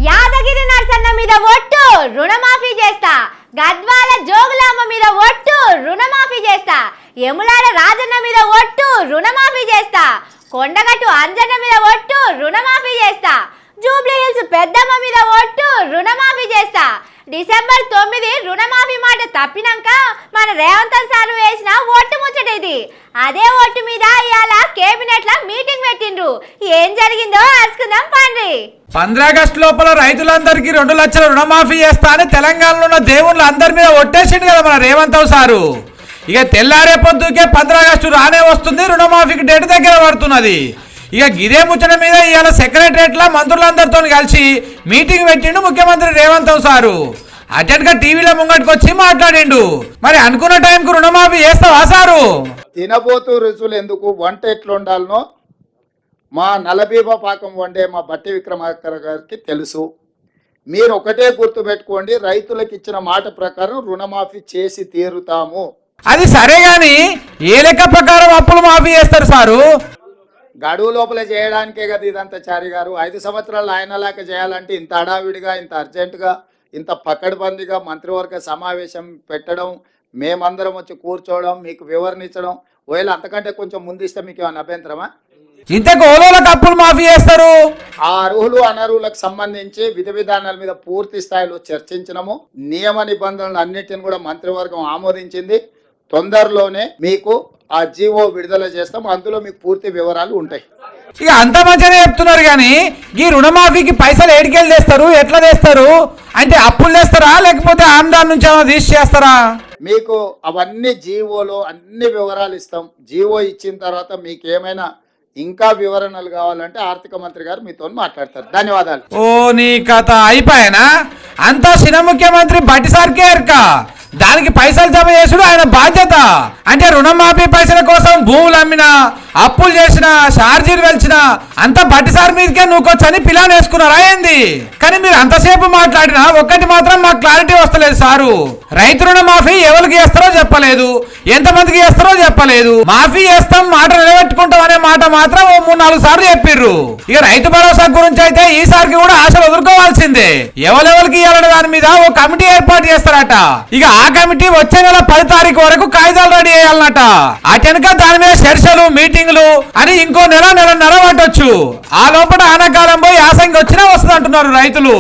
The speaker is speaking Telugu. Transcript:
యాదగిరి నర్సన్న మీద ఒట్టు రుణమాఫీ చేస్తా, గద్వాల జోగులాంబ మీద ఒట్టు రుణమాఫీ చేస్తా, యములాడ రాజన్న మీద ఒట్టు రుణమాఫీ చేస్తా, కొండగట్టు అంజన్న మీద ఒట్టు రుణమాఫీ చేస్తా, జూబ్లీ హిల్స్ పెద్దమ్మ మీద ఒట్టు రుణమాఫీ చేస్తా. డిసెంబర్ 9 రుణమాఫీ మాట తప్పినాక మన రేవంత్ సార్ వేసిన ఒట్టు ముచ్చట ఇది. అదే ఒట్టు మీద ఇవాళ కేబినెట్ లో మీటింగ్ పెట్టిండ్రు. ఏం జరిగిందో తెలుసుకుందాం పండి. 15 ఆగస్టు లోపల రైతులందరికీ 2 లక్షల రుణమాఫీ చేస్తా అని తెలంగాణలో ఉన్న దేవుళ్ళు అందరి మీద ఒట్టేసిండు కదా మన రేవంత్ సారు. ఇక తెల్లారే పొద్దుకే 15 ఆగస్టు రానే వస్తుంది, రుణమాఫీకి డేట్ దగ్గర పడుతున్నది. ఇక గిదే ముచ్చట మీద ఇవాళ సెక్రటరియట్ లో మంత్రులందరితో కలిసి మీటింగ్ పెట్టిండు ముఖ్యమంత్రి రేవంత్ సారు. అర్జెంట్ గా టీవీలో ముంగటికి వచ్చి మాట్లాడిండు. మరి అనుకున్న టైంకు రుణమాఫీ చేస్తావా సారు? తినబోతూ రుచులు ఎందుకు, వంట ఎట్లా ఉండాలనో మా నలబీబ పాకం వండే మా బట్టి విక్రమార్క గారికి తెలుసు. మీరు ఒకటే గుర్తు పెట్టుకోండి, రైతులకు ఇచ్చిన మాట ప్రకారం రుణమాఫీ చేసి తీరుతాము. అది సరే గాని ఏ లెక్క ప్రకారం అప్పులు మాఫీ చేస్తారు సారు? గడువు లోపల చేయడానికే కదా ఇదంతా చారి గారు. 5 సంవత్సరాలు ఆయనలాగా చేయాలంటే ఇంత హడావిడిగా, ఇంత అర్జెంటుగా, ఇంత పకడ్బందీగా మంత్రివర్గ సమావేశం పెట్టడం, మేమందరం వచ్చి కూర్చోవడం, మీకు వివరణ ఇచ్చడం, ఒకవేళ అంతకంటే కొంచెం ముందిస్తే మీకు ఏమైనా అభ్యంతరమా? ఇంతకు ఓలోలకు అప్పులు మాఫీ చేస్తారు? ఆ అర్హులు అనర్హులకు సంబంధించి విధి విధానాల మీద పూర్తి స్థాయిలో చర్చించినము. నియమ నిబంధనలు అన్నిటిని కూడా మంత్రివర్గం ఆమోదించింది. తొందరలోనే మీకు ఆ జీవో విడుదల చేస్తాం, అందులో మీకు పూర్తి వివరాలు ఉంటాయి. ఇక అంత మంచిగానే చెప్తున్నారు కానీ ఈ రుణమాఫీకి పైసలు ఏడికెళ్ళి తెస్తారు, ఎట్లా తెస్తారు? అంటే అప్పులు తెస్తారా లేకపోతే ఆమ్దాన్ నుంచి ఏమైనా తీసి చేస్తారా? మీకు అవన్నీ జీవోలో అన్ని వివరాలు ఇస్తాం. జీవో ఇచ్చిన తర్వాత మీకు ఏమైనా ఇంకా వివరణలు కావాలంటే ఆర్థిక మంత్రి గారు మీతో మాట్లాడతారు. ధన్యవాదాలు. ఓ నీ కథ అయిపోయానా? అంతా చిన్న ముఖ్యమంత్రి బట్టిసార్కే ఎరక, దానికి పైసలు జమ చేసుడు ఆయన బాధ్యత. అంటే రుణమాఫీ పైసల కోసం భూములు అమ్మినా, అప్పులు చేసినా, ఛార్జీలు వెలిచినా అంతా బట్టిసారి మీదకే నూకొచ్చని పిలాన్ వేసుకున్నారా ఏంది? కానీ మీరు అంతసేపు మాట్లాడినా ఒక్కటి మాత్రం మాకు క్లారిటీ వస్తలేదు సారు. రైతు రుణమాఫీ ఎవరికి చేస్తారో చెప్పలేదు, ఎంతమందికి చేస్తారో చెప్పలేదు. మాఫీ చేస్తాం, మాట నిలబెట్టుకుంటాం అనే మాట మాత్రం 3-4 సార్లు చెప్పిర్రు. ఇక రైతు భరోసా గురించి అయితే ఈసారికి కూడా ఆశలు వదులుకోవాల్సిందే. ఎవరెవరికి ఇవ్వాలనే దాని మీద ఓ కమిటీ ఏర్పాటు చేస్తారట. ఇక ఆ కమిటీ వచ్చే నెల 10 తారీఖు వరకు కాగితాలు రెడీ చేయాలన్నట. ఆ వెనుక దాని మీద చర్చలు, మీటింగ్లు అని ఇంకో నెలన్నర పట్టొచ్చు. ఆ లోపల ఆనకాలం పోయి యాసంగి వచ్చినా వస్తుంది అంటున్నారు రైతులు.